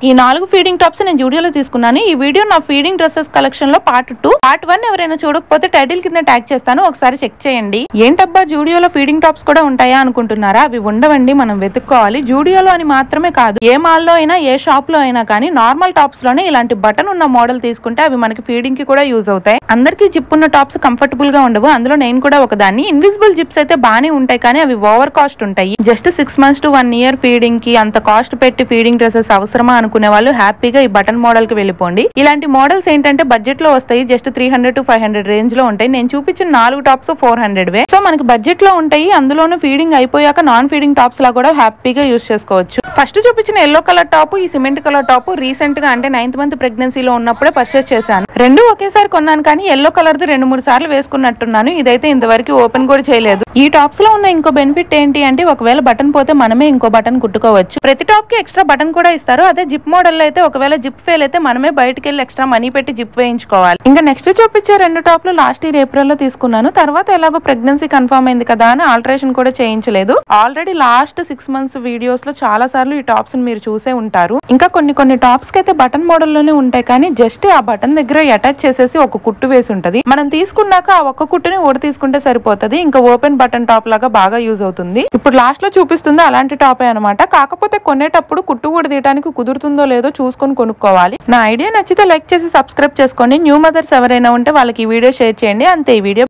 ఈ 4 feeding tops నేను జూడియోలో తీసుకున్నాను. ఈ వీడియో నా ఫీడింగ్ డ్రెస్సెస్ కలెక్షన్ లో పార్ట్ 2. పార్ట్ 1 ఎవరైనా చూడకపోతే టైటిల్ కింద ట్యాగ్ చేస్తాను, ఒకసారి చెక్ చేయండి. ఏంటబ్బా జూడియోలో ఫీడింగ్ టాప్స్ కూడా ఉంటాయా అనుకుంటున్నారా? అవి ఉండవండి, మనం వెతుక్కోవాలి. జూడియోలో అని మాత్రమే కాదు, ఏ మాల్ లో అయినా ఏ షాప్ లో అయినా కానీ నార్మల్ టాప్స్ లోనే ఇలాంటి బటన్ ఉన్న మోడల్ తీసుకుంటే అవి మనకి ఫీడింగ్ కి కూడా యూజ్ అవుతాయి. అందరికీ జిప్ ఉన్న టాప్స్ కంఫర్టబుల్ గా ఉండవు, అందులో నేను కూడా ఒకదాన్ని. ఇన్విజిబుల్ జిప్స్ అయితే బానే ఉంటాయి కానీ అవి ఓవర్ కాస్ట్ ఉంటాయి. Just 6 months to 1 year feeding కి అంత కాస్ట్ పెట్టి ఫీడింగ్ డ్రెస్సెస్ అవసరమా అనుకునే వాళ్ళు హ్యాపీగా ఈ బటన్ మోడల్ కి వెళ్ళిపోండి. ఇలాంటి మోడల్స్ ఏంటంటే బడ్జెట్ లో వస్తాయి, జస్ట్ 300 to 500 రేంజ్ లో ఉంటాయి. నేను చూపించిన 4 టాప్స్ 400 వే. సో మనకి బడ్జెట్ లో ఉంటాయి, అందులోనూ ఫీడింగ్ అయిపోయాక నాన్ ఫీడింగ్ టాప్స్ లా కూడా హ్యాపీగా యూజ్ చేసుకోవచ్చు. ఫస్ట్ చూపించిన ఎల్లో కలర్ టాప్, ఈ సిమెంట్ కలర్ టాప్ రీసెంట్ గా అంటే 9th month ప్రెగ్నెన్సీలో ఉన్నప్పుడే పర్చేస్ చేశాను. రెండు ఒకేసారి కొన్నాను కానీ ఎల్లో కలర్ ది 2-3 సార్లు వేసుకున్నట్టున్నాను. ఇదైతే ఇంతవరకు ఓపెన్ కూడా చేయలేదు. ఈ టాప్స్ లో ఉన్న ఇంకో బెనిఫిట్ ఏంటి అంటే ఒకవేళ బటన్ పోతే మనమే ఇంకో బటన్ కుట్టుకోవచ్చు. ప్రతి టాప్ కి ఎక్స్ట్రా బటన్ కూడా ఇస్తారు. అదే జిప్ మోడల్ అయితే ఒకవేళ జిప్ ఫెయిల్ అయితే మనమే బయటకి వెళ్ళి ఎక్స్ట్రా మనీ పెట్టి జిప్ వేయించుకోవాలి. ఇంకా నెక్స్ట్ చూపించే 2 టాప్లు లాస్ట్ ఇయర్ ఏప్రిల్ లో తీసుకున్నాను. తర్వాత ఎలాగో ప్రెగ్నెన్సీ కన్ఫర్మ్ అయింది కదా అని ఆల్టరేషన్ కూడా చేయించలేదు. ఆల్రెడీ లాస్ట్ 6 months వీడియోస్ లో చాలా సార్లు ఈ టాప్స్ మీరు చూసే ఉంటారు. ఇంకా కొన్ని టాప్స్ కి అయితే బటన్ మోడల్ లోనే ఉంటాయి కానీ జస్ట్ ఆ బటన్ దగ్గర అటాచ్ చేసేసి ఒక కుట్టు వేసి ఉంటది. మనం తీసుకున్నాక ఆ ఒక్క కుట్టుని ఊడ తీసుకుంటే సరిపోతుంది. ఇంకా ఓపెన్ బటన్ టాప్ లాగా బాగా యూజ్ అవుతుంది. ఇప్పుడు లాస్ట్ లో చూపిస్తుంది అలాంటి టాపే అనమాట. కాకపోతే కొనేటప్పుడు కుట్టు ఊడ తీయడానికి కుదురుతుందో లేదో చూసుకొని కొనుక్కోవాలి. నా ఐడియా నచ్చితే లైక్ చేసి సబ్స్క్రైబ్ చేసుకోండి. న్యూ మదర్స్ ఎవరైనా ఉంటే వాళ్ళకి ఈ వీడియో షేర్ చేయండి. అంతే ఈ వీడియో.